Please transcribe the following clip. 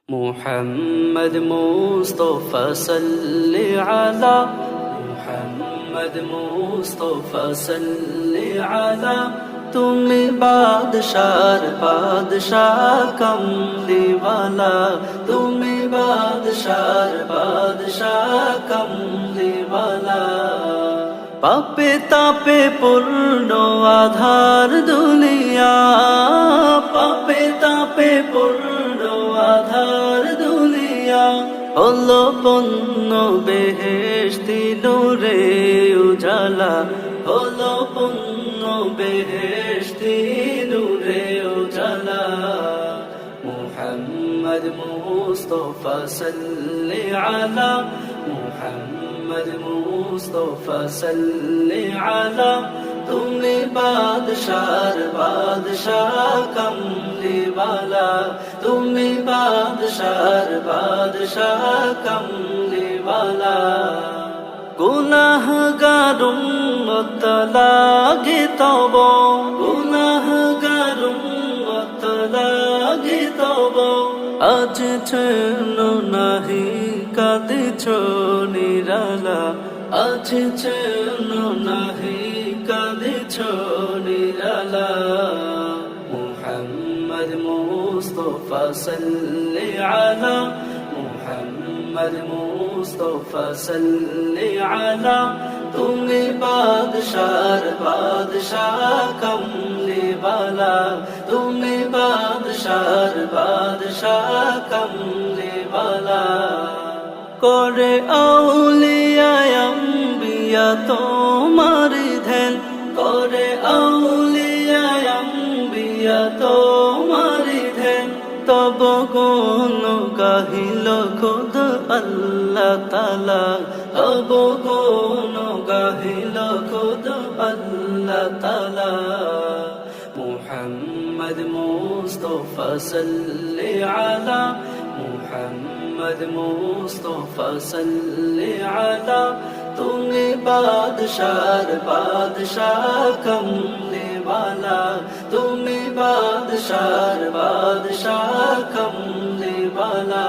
محمد مصطفى صل على محمد مصطفى صل على তুমি বাদশার বাদশাহ কমলিওয়ালা তুমি বাদশার বাদশাহ কমলিওয়ালা পাপে তাপে পূর্ণ আধার দুনিয়া পাপে তাপে পূর্ণ আধার দুনিয়া হলো পূর্ণ বেহেশতি নূরে উজালা হলো পূর্ণ বেহেশতি নূরে উজালা মুহাম্মদ মুস্তাফা সাল্লি আলা মুহাম্মদ মুস্তাফা সাল্লি আলা তুমি বাদশার বাদশাহ কমলিওয়ালা তুমি বাদশার বাদশাহ কমলিওয়ালা গুনাহগার উম্মত লাগে তব গুনাহগার উম্মত লাগে তব আজ ছেন নাহি কাঁদিছ নিরালা আজ ছেন নাহি কাঁদিছ নিরালা মুহাম্মদ মুস্তাফা সাল্লি আলা মুহাম্মদ মুস্তাফা সাল্লি আলা তুমি বাদশার বাদশাহ কমলিওয়ালা তুমি বাদশার বাদশাহ কমলিওয়ালা করে আউলিয়া আম্বিয়া তোমার ধ্যান করে আউলিয়া আম্বিয়া তোমার ধ্যান তব গুণ গাহিল খুদ আল্লাহ তাআলা তব গুণ গাহিল খুদ আল্লাহ তাআলা মুহাম্মদ মুস্তাফা সাল্লি আলা মুহাম্মদ মুস্তাফা সাল্লি আলা তুমি বাদশার বাদশাহ কমলিওয়ালা তুমি বাদশার বাদশাহ কমলিওয়ালা